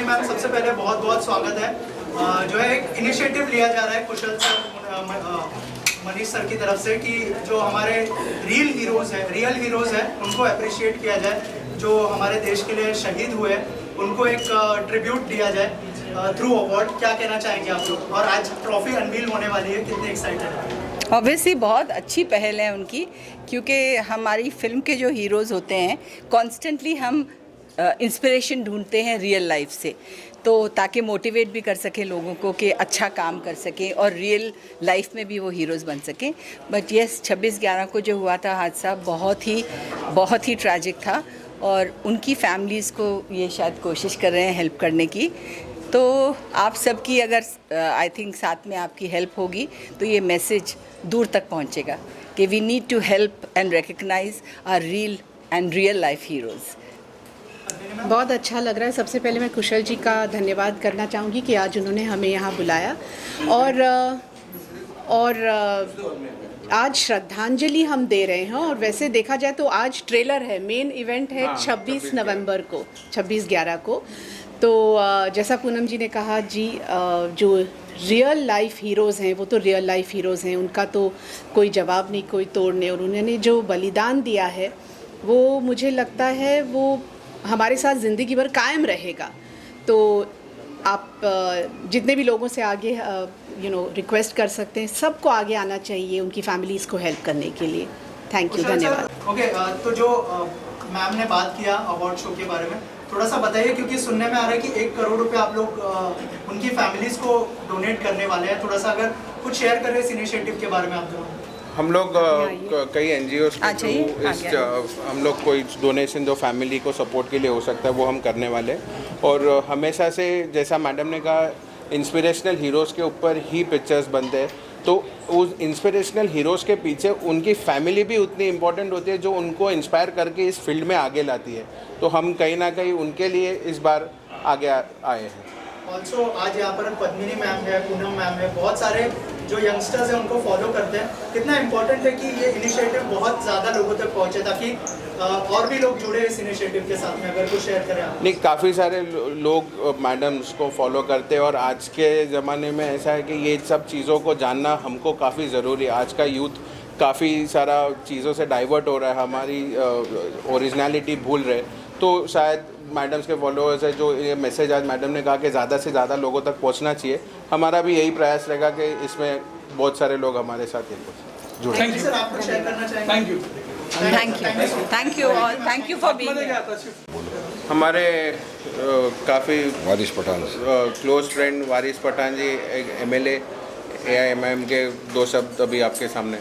Ma'am, सबसे पहले बहुत बहुत स्वागत है। जो है एक इनिशिएटिव लिया जा रहा है कुशल सर, मनीष सर की तरफ से, कि जो हमारे रियल हीरोज़ हैं उनको अप्रिशिएट किया जाए, जो हमारे देश के लिए शहीद हुए उनको एक ट्रिब्यूट दिया जाए थ्रू अवार्ड। क्या कहना चाहेंगे आप लोग? और आज ट्रॉफी अनवील होने वाली है, कितने एक्साइटेड हैं? ऑब्वियसली बहुत अच्छी पहल है उनकी, क्योंकि हमारी फिल्म के जो हीरोज़ होते हैं कॉन्स्टेंटली हम इंस्पिरेशन ढूंढते हैं रियल लाइफ से, तो ताकि मोटिवेट भी कर सकें लोगों को कि अच्छा काम कर सकें और रियल लाइफ में भी वो हीरोज़ बन सकें। बट येस, 26/11 को जो हुआ था हादसा बहुत ही ट्रैजिक था, और उनकी फैमिलीज़ को ये शायद कोशिश कर रहे हैं हेल्प करने की। तो आप सबकी अगर आई थिंक साथ में आपकी हेल्प होगी तो ये मैसेज दूर तक पहुंचेगा कि we need to help and recognise our real life heroes. बहुत अच्छा लग रहा है। सबसे पहले मैं कुशल जी का धन्यवाद करना चाहूँगी कि आज उन्होंने हमें यहाँ बुलाया, और आज श्रद्धांजलि हम दे रहे हैं। और वैसे देखा जाए तो आज ट्रेलर है, मेन इवेंट है 26 नवंबर को, 26/11 को। तो जैसा पूनम जी ने कहा जी, जो रियल लाइफ हीरोज़ हैं वो तो रियल लाइफ हीरोज़ हैं, उनका तो कोई जवाब नहीं, कोई तोड़ नहीं। और उन्होंने जो बलिदान दिया है वो मुझे लगता है वो हमारे साथ ज़िंदगी भर कायम रहेगा। तो आप जितने भी लोगों से आगे रिक्वेस्ट कर सकते हैं, सबको आगे आना चाहिए उनकी फैमिलीज़ को हेल्प करने के लिए। थैंक यू, धन्यवाद। ओके, तो जो मैम ने बात किया अवार्ड शो के बारे में, थोड़ा सा बताइए, क्योंकि सुनने में आ रहा है कि 1 करोड़ रुपए आप लोग उनकी फैमिलीज़ को डोनेट करने वाले हैं। थोड़ा सा अगर कुछ शेयर करें इस इनिशिएटिव के बारे में आप लोग। हम लोग कई NGOs के थ्रू हम लोग कोई डोनेशन जो फैमिली को सपोर्ट के लिए हो सकता है वो हम करने वाले हैं। और हमेशा से जैसा मैडम ने कहा, इंस्पिरेशनल हीरोज़ के ऊपर ही पिक्चर्स बनते हैं, तो उस इंस्पिरेशनल हीरोज़ के पीछे उनकी फैमिली भी उतनी इम्पोर्टेंट होती है जो उनको इंस्पायर करके इस फील्ड में आगे लाती है। तो हम कहीं ना कहीं उनके लिए इस बार आगे आए हैं। ऑल्सो आज यहाँ पर पद्मिनी मैम है, पूनम मैम है, बहुत सारे जो यंगस्टर्स हैं उनको फॉलो करते हैं। कितना इम्पोर्टेंट है कि ये इनिशिएटिव बहुत ज़्यादा लोगों तक पहुँचे, ताकि और भी लोग जुड़े इस इनिशिएटिव के साथ में। अगर कुछ शेयर करें आप। नहीं, काफ़ी सारे लोग मैडम्स को फॉलो करते हैं, और आज के ज़माने में ऐसा है कि ये सब चीज़ों को जानना हमको काफ़ी ज़रूरी है। आज का यूथ काफ़ी सारा चीज़ों से डाइवर्ट हो रहा है, हमारी ओरिजिनलिटी भूल रहे। तो शायद मैडम्स के फॉलोअर्स है, जो ये मैसेज आज मैडम ने कहा कि ज़्यादा से ज़्यादा लोगों तक पहुंचना चाहिए, हमारा भी यही प्रयास रहेगा कि इसमें बहुत सारे लोग हमारे साथ जुड़े। थैंक यू सर, आप कुछ शेयर करना चाहेंगे? थैंक यू फॉर बीइंग हमारे काफ़ी वारिस पठान क्लोज फ्रेंड वारिस पठान जी, MLA AIMIM के 2 शब्द अभी आपके सामने।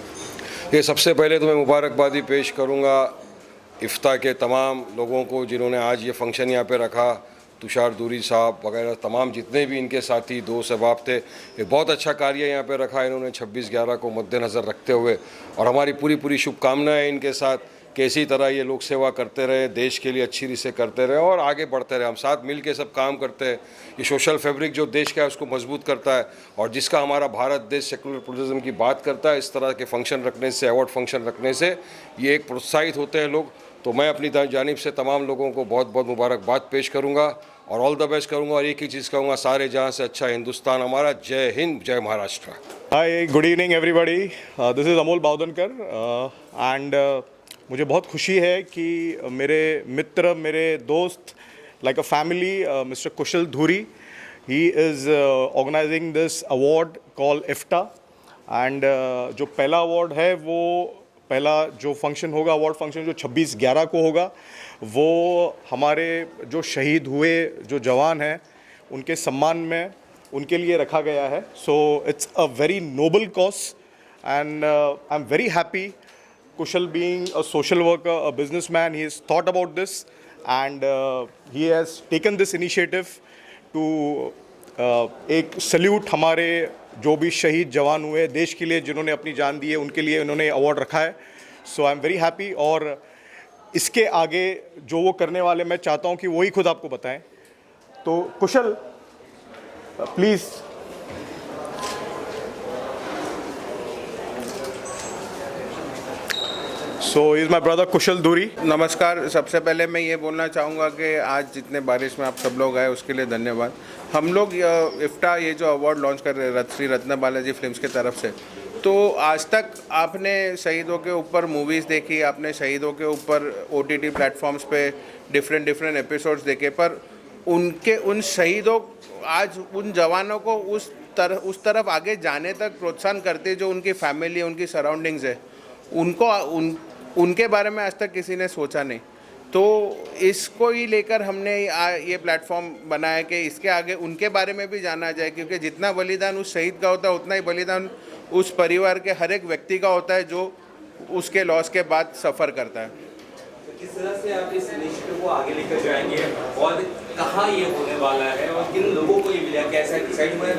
ये सबसे पहले तो मैं मुबारकबादी पेश करूंगा इफ्ता के तमाम लोगों को जिन्होंने आज ये फंक्शन यहाँ पे रखा। तुषार दूरी साहब वगैरह तमाम जितने भी इनके साथी दोस्त अहबाब थे, ये बहुत अच्छा कार्य यहाँ पे रखा इन्होंने 26/11 को मद्देनज़र रखते हुए। और हमारी पूरी शुभकामनाएं इनके साथ कि इसी तरह ये लोक सेवा करते रहे, देश के लिए अच्छी रीत से करते रहे और आगे बढ़ते रहे। हम साथ मिल के सब काम करते हैं। ये सोशल फैब्रिक जो देश का है उसको मजबूत करता है, और जिसका हमारा भारत देश सेकुलर प्लुरलिज्म की बात करता है, इस तरह के फंक्शन रखने से, अवार्ड फंक्शन रखने से ये एक प्रोत्साहित होते हैं लोग। तो मैं अपनी जानिब से तमाम लोगों को बहुत बहुत मुबारकबाद पेश करूँगा और ऑल द बेस्ट करूँगा। और एक ही चीज़ कहूँगा, सारे जहाँ से अच्छा हिंदुस्तान हमारा। जय हिंद, जय Maharashtra. Hi, good evening everybody. This is Amol Baudankar and मुझे बहुत खुशी है कि मेरे मित्र, मेरे दोस्त, like a family, mister Kushal Dhuri, he is organising this award call IFTA. And जो पहला अवार्ड है, वो पहला जो फंक्शन होगा, अवार्ड फंक्शन जो 26/11 को होगा, वो हमारे जो शहीद हुए जो जवान हैं उनके सम्मान में उनके लिए रखा गया है। सो it's a very noble cause and I am very happy. Kushal being a social worker, a businessman, he has thought about this and he has taken this initiative to एक सल्यूट हमारे जो भी शहीद जवान हुए देश के लिए, जिन्होंने अपनी जान दी है, उनके लिए उन्होंने अवार्ड रखा है. सो आई एम वेरी हैप्पी. और इसके आगे जो वो करने वाले, मैं चाहता हूँ कि वही खुद आपको बताएं. तो कुशल please. So he is my brother Kushal Duri. नमस्कार। सबसे पहले मैं ये बोलना चाहूँगा कि आज जितने बारिश में आप सब लोग आए उसके लिए धन्यवाद। हम लोग इफ्ता ये जो अवार्ड लॉन्च कर रहे हैं श्री रत्न बालाजी फिल्म्स की तरफ से, तो आज तक आपने शहीदों के ऊपर मूवीज़ देखी, आपने शहीदों के ऊपर OTT प्लेटफॉर्म्स पे डिफरेंट एपिसोड्स देखे, पर उन शहीदों आज उन जवानों को उस तरफ आगे जाने तक प्रोत्साहन करते जो उनकी फैमिली, उनकी सराउंडिंग्स है, उनके बारे में आज तक किसी ने सोचा नहीं। तो इसको ही लेकर हमने ये प्लेटफॉर्म बनाया कि इसके आगे उनके बारे में भी जाना जाए, क्योंकि जितना बलिदान उस शहीद का होता है उतना ही बलिदान उस परिवार के हर एक व्यक्ति का होता है जो उसके लॉस के बाद सफ़र करता है। किस तरह से आप इस इनिशिएटिव को आगे लेकर जाएंगे और कहाँ ये होने वाला है और किन लोगों को ये मिला, कैसा डिसाइड हुआ है?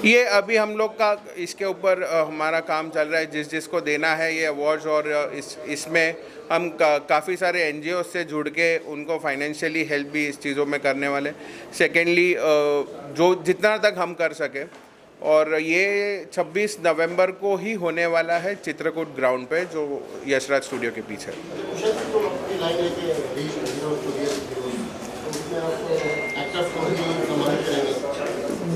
ये अभी हम लोग का इसके ऊपर हमारा काम चल रहा है, जिसको देना है ये अवार्ड्स, और इसमें हम काफ़ी सारे NGO से जुड़ के उनको फाइनेंशियली हेल्प भी इस चीज़ों में करने वाले। सेकेंडली जो जितना तक हम कर सके, और ये 26 नवंबर को ही होने वाला है चित्रकूट ग्राउंड पे जो यशराज स्टूडियो के पीछे।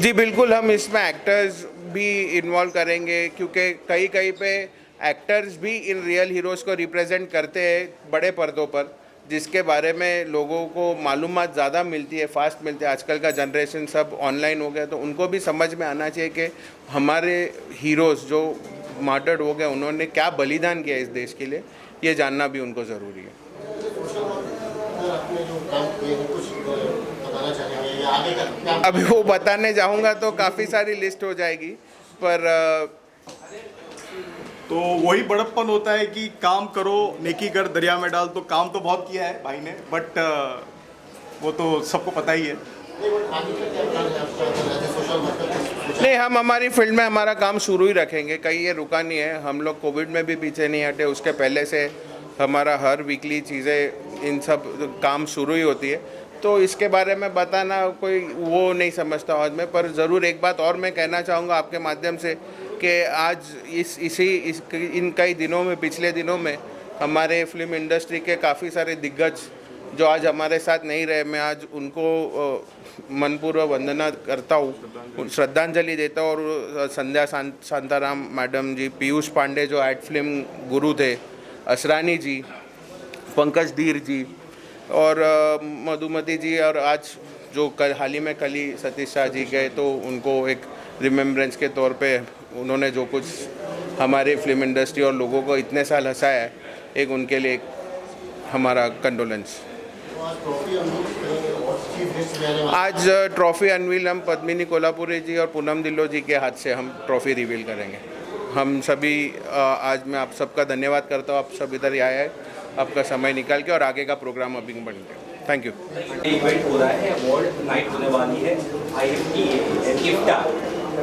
जी बिल्कुल, हम इसमें एक्टर्स भी इन्वॉल्व करेंगे, क्योंकि कहीं पे एक्टर्स भी इन रियल हीरोज़ को रिप्रेजेंट करते हैं बड़े पर्दों पर, जिसके बारे में लोगों को मालूमात ज़्यादा मिलती है, फास्ट मिलती है। आजकल का जनरेशन सब ऑनलाइन हो गया, तो उनको भी समझ में आना चाहिए कि हमारे हीरोज़ जो मार्टर्ड हो गए उन्होंने क्या बलिदान किया इस देश के लिए, ये जानना भी उनको ज़रूरी है। अभी वो बताने जाऊँगा तो काफ़ी सारी लिस्ट हो जाएगी, पर तो वही बड़प्पन होता है कि काम करो नेकी कर दरिया में डाल। तो काम तो बहुत किया है भाई ने, बट वो तो सबको पता ही है। नहीं, हम हमारी फील्ड में हमारा काम शुरू ही रखेंगे, कहीं ये रुका नहीं है। हम लोग कोविड में भी पीछे नहीं हटे, उसके पहले से हमारा हर वीकली चीज़ें इन सब काम शुरू ही होती है। तो इसके बारे में बताना कोई वो नहीं समझता आज में, पर ज़रूर एक बात और मैं कहना चाहूँगा आपके माध्यम से कि आज इन कई दिनों में, पिछले दिनों में हमारे फिल्म इंडस्ट्री के काफ़ी सारे दिग्गज जो आज हमारे साथ नहीं रहे, मैं आज उनको मनपूर्वक वंदना करता हूँ, श्रद्धांजलि देता हूँ। और संध्या शांताराम मैडम जी, पीयूष पांडे जो एड फिल्म गुरु थे, असरानी जी, पंकज धीर जी और मधुमती जी, और आज जो हाल ही में कल ही सतीश शाह जी गए, तो उनको एक रिमेम्बरेंस के तौर पे उन्होंने जो कुछ हमारे फिल्म इंडस्ट्री और लोगों को इतने साल हंसाया है, एक उनके लिए एक हमारा कंडोलेंस। आज ट्रॉफ़ी अनवील हम पद्मिनी कोल्हापुरी जी और पूनम ढिल्लों जी के हाथ से हम ट्रॉफ़ी रिवील करेंगे। हम सभी आज मैं आप सबका धन्यवाद करता हूँ, आप सब इधर आए हैं आपका समय निकाल के, और आगे का प्रोग्राम अभी बन गया। Thank you. इवेंट हो रहा है, अवार्ड नाइट होने वाली है, IFTA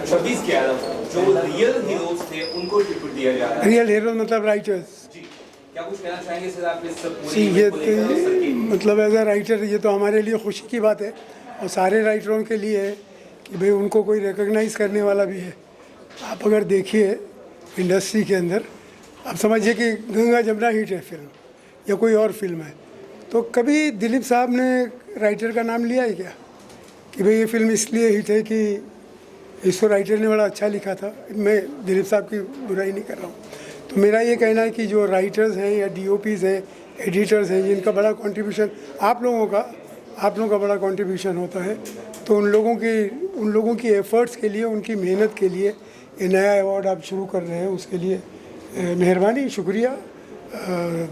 26/11 जो रियल हीरोज थे उनको ट्रिब्यूट दिया जा रहा है। रियल हीरो मतलब राइटर्स। जी, क्या कुछ कहना चाहेंगे सर आप इस सी ये मतलब एज अ राइटर ये तो हमारे लिए खुशी की बात है, और सारे राइटरों के लिए है कि भाई उनको कोई रिकॉग्नाइज करने वाला भी है। आप अगर देखिए इंडस्ट्री के अंदर, आप समझिए कि गंगा जमुना हिट है फिल्म या कोई और फिल्म है, तो कभी दिलीप साहब ने राइटर का नाम लिया है क्या कि भाई ये फिल्म इसलिए हिट है कि इसको राइटर ने बड़ा अच्छा लिखा था? मैं दिलीप साहब की बुराई नहीं कर रहा हूँ। तो मेरा ये कहना है कि जो राइटर्स हैं या DOPs हैं, एडिटर्स हैं, जिनका बड़ा कंट्रीब्यूशन आप लोगों का बड़ा कंट्रीब्यूशन होता है, तो उन लोगों की एफर्ट्स के लिए, उनकी मेहनत के लिए ये नया अवार्ड आप शुरू कर रहे हैं, उसके लिए मेहरबानी, शुक्रिया,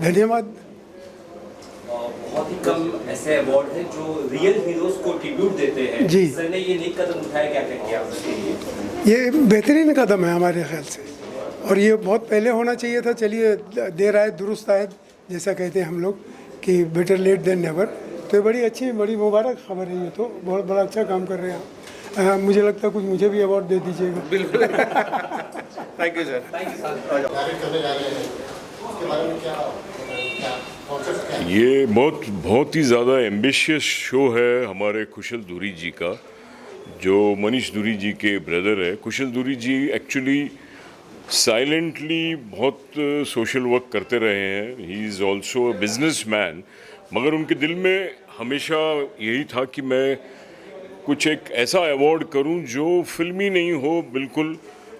धन्यवाद। बहुत ही कम ऐसे अवार्ड हैं जो रियल हीरोज को ट्रिब्यूट देते हैं। जी, सर ने ये नेक कदम उठाया, क्या कहेंगे आप इसके लिए? ये बेहतरीन कदम है हमारे ख्याल से, और ये बहुत पहले होना चाहिए था। चलिए, देर आए दुरुस्त आए, जैसा कहते हैं हम लोग कि बेटर लेट देन नेवर। तो ये बड़ी अच्छी, बड़ी मुबारक खबर है। ये तो बहुत बड़ा अच्छा काम कर रहे हैं आप। मुझे लगता है कुछ मुझे भी अवार्ड दे दीजिएगा। बिल्कुल। Thank you sir. ये बहुत ही ज़्यादा एम्बिशियस शो है हमारे कुशल दूरी जी का, जो मनीष दूरी जी के ब्रदर है। कुशल दूरी जी एक्चुअली साइलेंटली बहुत सोशल वर्क करते रहे हैं। He is also a business man, मगर उनके दिल में हमेशा यही था कि मैं कुछ एक ऐसा अवार्ड करूं जो फिल्मी नहीं हो बिल्कुल,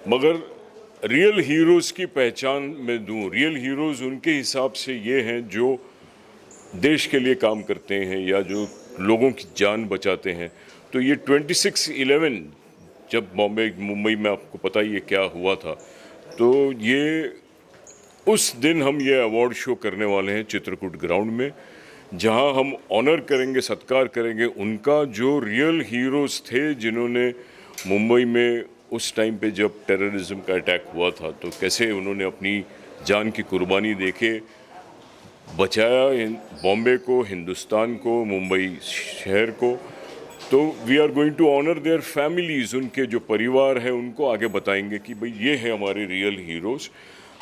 मगर रियल हीरोज़ की पहचान मैं दूं। रियल हीरोज़ उनके हिसाब से ये हैं जो देश के लिए काम करते हैं या जो लोगों की जान बचाते हैं। तो ये 26/11 जब मुंबई में आपको पता ही है क्या हुआ था, तो ये उस दिन हम ये अवार्ड शो करने वाले हैं चित्रकूट ग्राउंड में, जहां हम ऑनर करेंगे, सत्कार करेंगे उनका जो रियल हीरोज़ थे जिन्होंने मुंबई में उस टाइम पे जब टेररिज्म का अटैक हुआ था तो कैसे उन्होंने अपनी जान की कुर्बानी देके बचाया बॉम्बे को, हिंदुस्तान को, मुंबई शहर को। तो we are going to honour their families, उनके जो परिवार हैं उनको आगे बताएंगे कि भाई ये है हमारे रियल हीरोज़।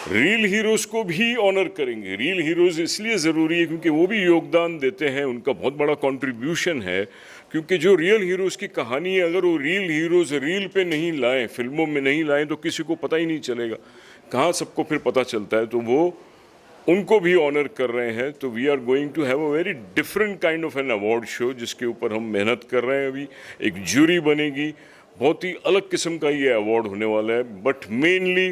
रियल हीरोज़ को भी ऑनर करेंगे। रियल हीरोज़ इसलिए ज़रूरी है क्योंकि वो भी योगदान देते हैं, उनका बहुत बड़ा कंट्रीब्यूशन है। क्योंकि जो रियल हीरोज़ की कहानी है, अगर वो रियल हीरोज़ रील पे नहीं लाएं, फिल्मों में नहीं लाएं, तो किसी को पता ही नहीं चलेगा। कहाँ सबको फिर पता चलता है? तो वो उनको भी ऑनर कर रहे हैं। तो we are going to have a very different kind of an award show, जिसके ऊपर हम मेहनत कर रहे हैं। अभी एक ज्यूरी बनेगी, बहुत ही अलग किस्म का ये अवार्ड होने वाला है, but mainly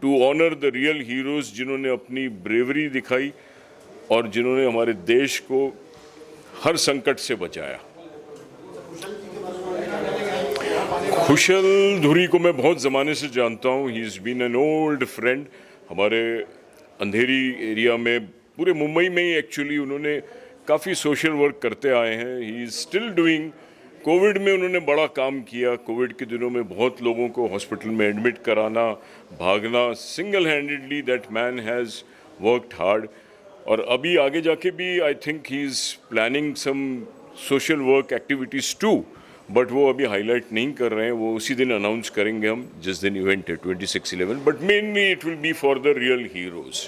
to honour the real heroes जिन्होंने अपनी ब्रेवरी दिखाई और जिन्होंने हमारे देश को हर संकट से बचाया। कुशल धुरी को मैं बहुत ज़माने से जानता हूँ। He is been an old friend. हमारे अंधेरी एरिया में, पूरे मुंबई में ही एक्चुअली उन्होंने काफ़ी सोशल वर्क करते आए हैं। He is still doing. Covid में उन्होंने बड़ा काम किया। कोविड के दिनों में बहुत लोगों को हॉस्पिटल में एडमिट कराना, भागना, single handedly that man has worked hard. और अभी आगे जाके भी I think he is planning some social work activities too, but वो अभी हाईलाइट नहीं कर रहे हैं। वो उसी दिन अनाउंस करेंगे हम जिस दिन इवेंट है 26/11, but mainly it will be for the real heroes.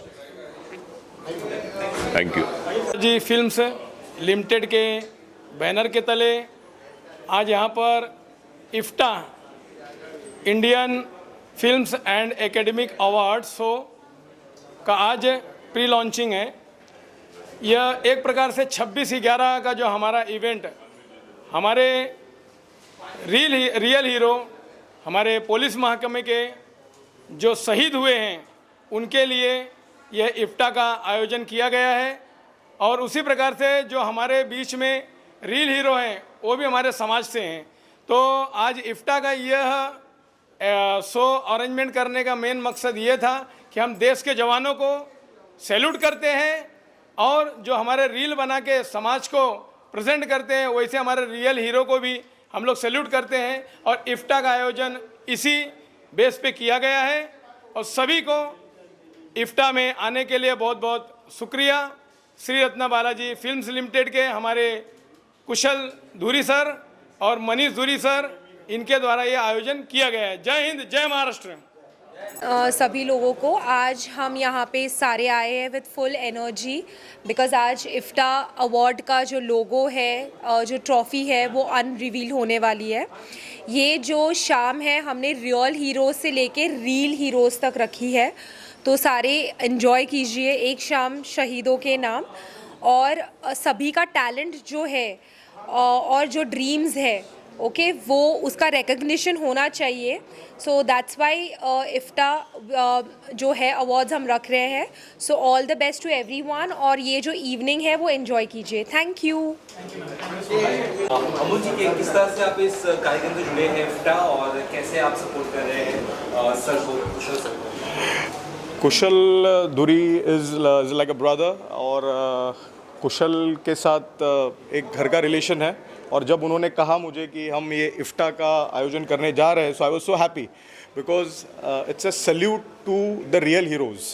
Thank you ji. Films limited के बैनर के तले आज यहाँ पर IFTA Indian films and academic award show का आज प्री लॉन्चिंग है। यह एक प्रकार से 26/11 का जो हमारा इवेंट, हमारे रियल हीरो, हमारे पुलिस महकमे के जो शहीद हुए हैं उनके लिए यह इफ्टा का आयोजन किया गया है। और उसी प्रकार से जो हमारे बीच में रियल हीरो हैं वो भी हमारे समाज से हैं। तो आज इफ्टा का यह शो अरेंजमेंट करने का मेन मकसद ये था कि हम देश के जवानों को सैल्यूट करते हैं और जो हमारे रील बना के समाज को प्रेजेंट करते हैं, वैसे हमारे रियल हीरो को भी हम लोग सैल्यूट करते हैं। और इफ्टा का आयोजन इसी बेस पे किया गया है और सभी को इफ्टा में आने के लिए बहुत बहुत शुक्रिया। श्री रत्ना बालाजी फिल्म्स लिमिटेड के हमारे कुशल धुरी सर और मनीष धुरी सर, इनके द्वारा ये आयोजन किया गया है। जय हिंद, जय महाराष्ट्र। सभी लोगों को आज हम यहाँ पे सारे आए हैं विद फुल एनर्जी, बिकॉज़ आज इफ्टा अवार्ड का जो लोगो है, जो ट्रॉफ़ी है, वो अनरिवील होने वाली है। ये जो शाम है हमने रियल हीरोज़ से लेके रील हीरोज़ तक रखी है, तो सारे एंजॉय कीजिए एक शाम शहीदों के नाम। और सभी का टैलेंट जो है और जो ड्रीम्स है, ओके, वो उसका रिकग्निशन होना चाहिए। सो दैट्स वाई इफ्टा जो है अवार्ड्स हम रख रहे हैं। So all the best to everyone और ये जो इवनिंग है वो एंजॉय कीजिए। Thank you. अमोल जी, किस तरह से आप इस कार्यक्रम से जुड़े हैं इफ्टा और कैसे आप सपोर्ट कर रहे हैं सर को, कुशल सर को? कुशल धुरी इज़ लाइक अ ब्रदर और कुशल के साथ एक घर का रिलेशन है। और जब उन्होंने कहा मुझे कि हम ये इफ्टा का आयोजन करने जा रहे हैं, so I was so happy because it's a salute to the real heroes.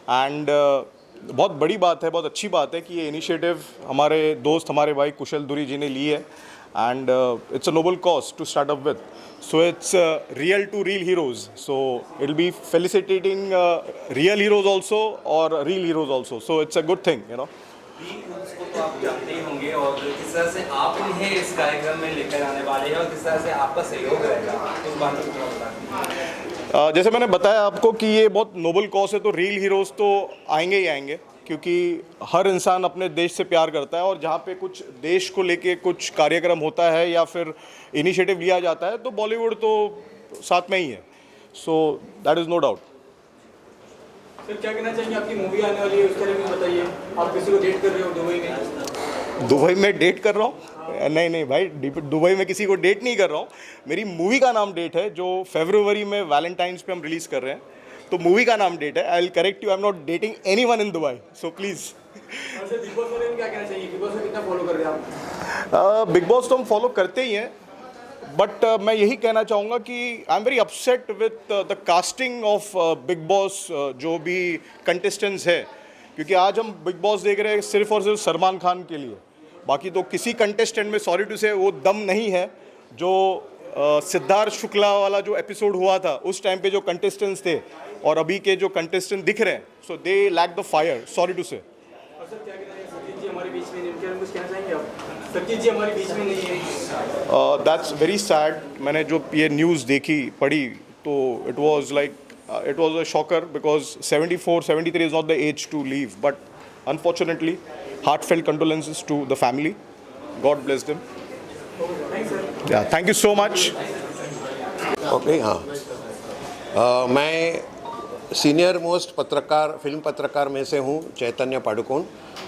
And बहुत बड़ी बात है, बहुत अच्छी बात है कि ये इनिशिएटिव हमारे दोस्त, हमारे भाई कुशल धुरी जी ने ली है। And it's a noble cause to start up with, so it's real to real heroes. So it will be felicitating real heroes also और real heroes also. So it's a good thing, you know. उसको तो आप जानते ही होंगे, और किस तरह से आप उन्हें इस कार्यक्रम में लेकर आने वाले हैं और किस तरह से आपका सहयोग रहेगा, उस बात को थोड़ा बताएं। जैसे मैंने बताया आपको कि ये बहुत नोबल कॉज है, तो रियल हीरोज़ तो आएंगे ही आएंगे, क्योंकि हर इंसान अपने देश से प्यार करता है, और जहाँ पे कुछ देश को लेके कुछ कार्यक्रम होता है या फिर इनिशिएटिव लिया जाता है तो बॉलीवुड तो साथ में ही है, so that is no doubt. Sir क्या कहना चाहिए, आपकी मूवी आने वाली है उसके बारे में बताइए। आप किसी को डेट कर रहे हो दुबई में? दुबई में डेट कर रहा हूँ? नहीं भाई, दुबई में किसी को डेट नहीं कर रहा हूँ। मेरी मूवी का नाम डेट है, जो फरवरी में वैलेंटाइंस पे हम रिलीज़ कर रहे हैं, तो मूवी का नाम डेट है। I will correct you, I am not dating anyone in Dubai, so please. Big boss में क्या कहना चाहिए, बिग बॉस में कितना फॉलो कर रहे हैं आप? बिग बॉस तो हम फॉलो करते ही हैं, बट मैं यही कहना चाहूँगा कि I am very upset with the casting of big boss, जो भी कंटेस्टेंट्स है, क्योंकि आज हम बिग बॉस देख रहे हैं सिर्फ और सिर्फ सलमान खान के लिए। बाकी तो किसी कंटेस्टेंट में, सॉरी टू से, वो दम नहीं है जो सिद्धार्थ शुक्ला वाला जो एपिसोड हुआ था उस टाइम पे जो कंटेस्टेंट्स थे और अभी के जो कंटेस्टेंट दिख रहे हैं, so they lack the fire, sorry to say. That's very sad. मैंने जो ये न्यूज़ पढ़ी तो it was like it was a shocker, because 74-73 is not the age to leave, but unfortunately heartfelt condolences to the family. God bless them. Yeah, thank you so much. Okay, हाँ, मैं senior most पत्रकार, film पत्रकार में से हूँ, चैतन्य पादुकोण,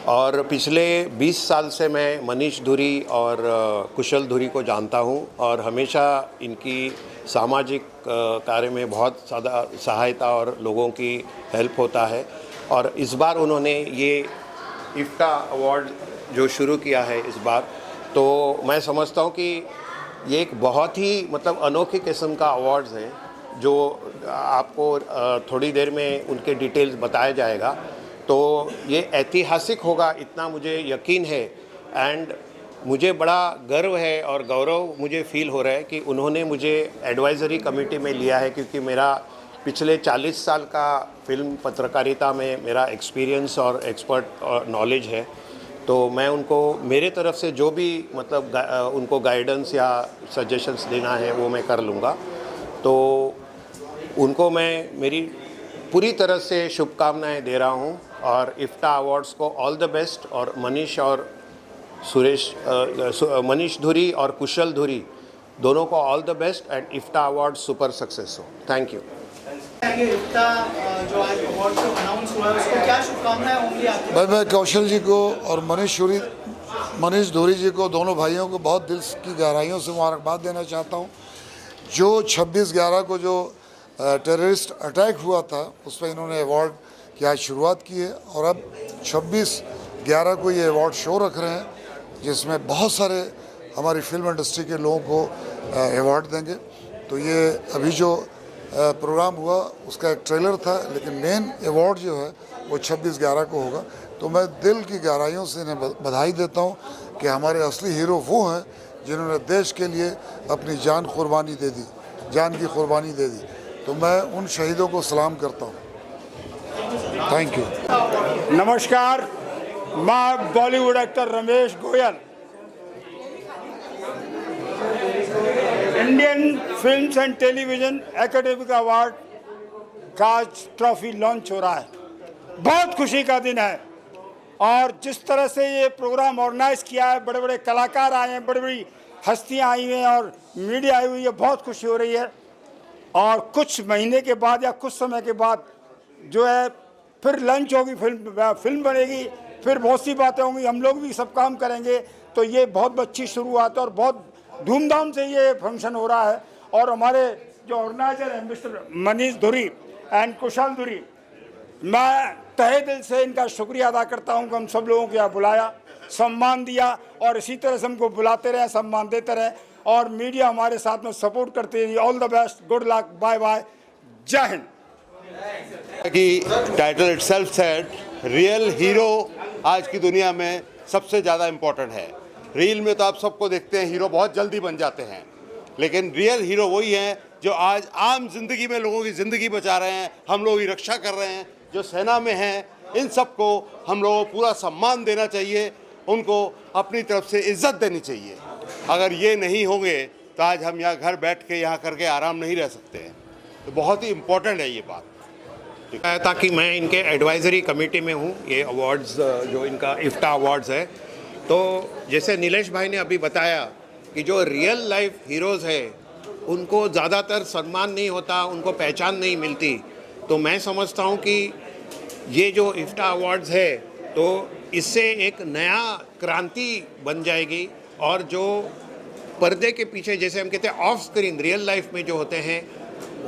और पिछले 20 साल से मैं मनीष धुरी और कुशल धुरी को जानता हूँ, और हमेशा इनकी सामाजिक कार्य में बहुत ज़्यादा सहायता और लोगों की हेल्प होता है। और इस बार उन्होंने ये इफ्ता अवार्ड जो शुरू किया है इस बार, तो मैं समझता हूँ कि ये एक बहुत ही मतलब अनोखी किस्म का अवार्ड्स है, जो आपको थोड़ी देर में उनके डिटेल्स बताया जाएगा। तो ये ऐतिहासिक होगा, इतना मुझे यकीन है, एंड मुझे बड़ा गर्व है और गौरव मुझे फील हो रहा है कि उन्होंने मुझे एडवाइज़री कमेटी में लिया है, क्योंकि मेरा पिछले 40 साल का फिल्म पत्रकारिता में मेरा एक्सपीरियंस और एक्सपर्ट और नॉलेज है। तो मैं उनको मेरे तरफ से जो भी मतलब उनको गाइडेंस या सजेशंस देना है वो मैं कर लूँगा। तो उनको मैं मेरी पूरी तरह से शुभकामनाएं दे रहा हूँ, और इफ्ता अवार्ड्स को ऑल द बेस्ट, और मनीष धुरी और कुशल धुरी दोनों को all the best, and IFTA award super success हो। Thank you. इफ्ता जो आज अवार्ड अनाउंस हुआ है, उसको क्या शुभकामनाएं होंगी आपकी? भाई, मैं कौशल जी को और मनीष धुरी जी को, दोनों भाइयों को बहुत दिल की गहराइयों से मुबारकबाद देना चाहता हूँ। जो 26/11 को जो टेररिस्ट अटैक हुआ था, उस पर इन्होंने अवार्ड की आज शुरुआत की है, और अब 26/11 को ये अवार्ड शो रख रहे हैं, जिसमें बहुत सारे हमारी फिल्म इंडस्ट्री के लोगों को अवार्ड देंगे। तो ये अभी जो प्रोग्राम हुआ उसका एक ट्रेलर था, लेकिन मेन अवार्ड जो है वो 26/11 को होगा। तो मैं दिल की गहराइयों से इन्हें बधाई देता हूँ कि हमारे असली हीरो वो हैं जिन्होंने देश के लिए अपनी जान की कुर्बानी दे दी। तो मैं उन शहीदों को सलाम करता हूँ। Thank you. नमस्कार, मैं Bollywood actor Ramesh Goyal. Indian films and television academy award का आज ट्रॉफी लॉन्च हो रहा है। बहुत खुशी का दिन है, और जिस तरह से ये प्रोग्राम ऑर्गेनाइज किया है, बड़े बड़े कलाकार आए हैं, बड़ी बड़ी हस्तियां आई हुई हैं और मीडिया आई हुई है, बहुत खुशी हो रही है। और कुछ महीने के बाद या कुछ समय के बाद जो है फिर लंच होगी, फिल्म बनेगी, फिर बहुत सी बातें होंगी, हम लोग भी सब काम करेंगे। तो ये बहुत अच्छी शुरुआत है और बहुत धूमधाम से ये फंक्शन हो रहा है। और हमारे जो ऑर्गेनाइजर हैं मिस्टर मनीष धुरी एंड कुशल धुरी, मैं तहे दिल से इनका शुक्रिया अदा करता हूं कि हम सब लोगों को यहाँ बुलाया, सम्मान दिया, और इसी तरह से हमको बुलाते रहे, सम्मान देते रहे, और मीडिया हमारे साथ में सपोर्ट करते रही। All the best, good luck, bye bye, Jai Hind. कि title itself said, real hero आज की दुनिया में सबसे ज़्यादा इम्पोर्टेंट है। रील में तो आप सबको देखते हैं, हीरो बहुत जल्दी बन जाते हैं, लेकिन रियल हीरो वही हैं जो आज आम जिंदगी में लोगों की ज़िंदगी बचा रहे हैं, हम लोगों की रक्षा कर रहे हैं, जो सेना में हैं। इन सबको हम लोगों को पूरा सम्मान देना चाहिए, उनको अपनी तरफ से इज्जत देनी चाहिए। अगर ये नहीं होंगे तो आज हम यहाँ घर बैठ के यहाँ करके आराम नहीं रह सकते हैं। तो बहुत ही इम्पोर्टेंट है ये बात। ताकि मैं इनके एडवाइजरी कमेटी में हूँ, ये अवार्ड्स जो इनका इफ्ता अवार्ड्स है, तो जैसे नीलेश भाई ने अभी बताया कि जो रियल लाइफ हीरोज़ है उनको ज़्यादातर सम्मान नहीं होता, उनको पहचान नहीं मिलती। तो मैं समझता हूँ कि ये जो इफ्ता अवार्ड्स है तो इससे एक नया क्रांति बन जाएगी, और जो पर्दे के पीछे जैसे हम कहते हैं ऑफ स्क्रीन रियल लाइफ में जो होते हैं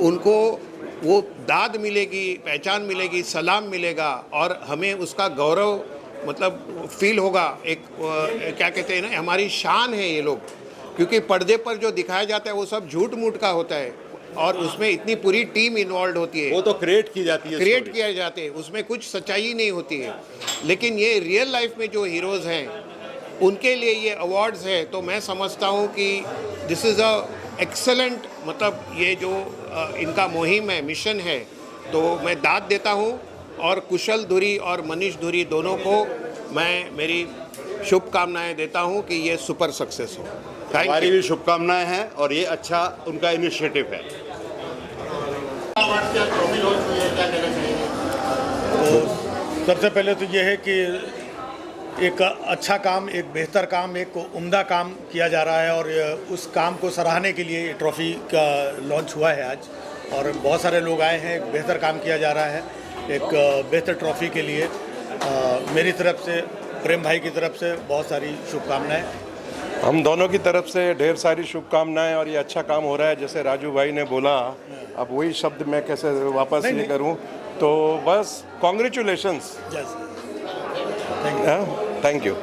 उनको वो दाद मिलेगी, पहचान मिलेगी, सलाम मिलेगा, और हमें उसका गौरव मतलब फील होगा। एक क्या कहते हैं ना, हमारी शान है ये लोग, क्योंकि पर्दे पर जो दिखाया जाता है वो सब झूठ मूठ का होता है, और उसमें इतनी पूरी टीम इन्वॉल्व होती है, वो तो क्रिएट की जाती है, क्रिएट किया जाते हैं, उसमें कुछ सच्चाई नहीं होती है। लेकिन ये रियल लाइफ में जो हीरोज़ हैं उनके लिए ये अवार्ड्स है, तो मैं समझता हूँ कि दिस इज़ अ एक्सेलेंट, मतलब ये जो इनका मुहिम है, मिशन है, तो मैं दाद देता हूँ। और कुशल धुरी और मनीष धुरी दोनों को मैं मेरी शुभकामनाएं देता हूँ कि ये सुपर सक्सेस हो। हमारी भी शुभकामनाएं हैं, और ये अच्छा उनका इनिशिएटिव है। तो सबसे पहले तो ये है कि एक अच्छा काम, एक बेहतर काम, एक उम्दा काम किया जा रहा है, और उस काम को सराहने के लिए ट्रॉफ़ी का लॉन्च हुआ है आज, और बहुत सारे लोग आए हैं। एक बेहतर काम किया जा रहा है, एक बेहतर ट्रॉफ़ी के लिए मेरी तरफ से, प्रेम भाई की तरफ से बहुत सारी शुभकामनाएं। हम दोनों की तरफ से ढेर सारी शुभकामनाएं, और ये अच्छा काम हो रहा है। जैसे राजू भाई ने बोला, अब वही शब्द मैं कैसे वापस ये करूं, तो बस कॉन्ग्रेचुलेशंस, थैंक यू।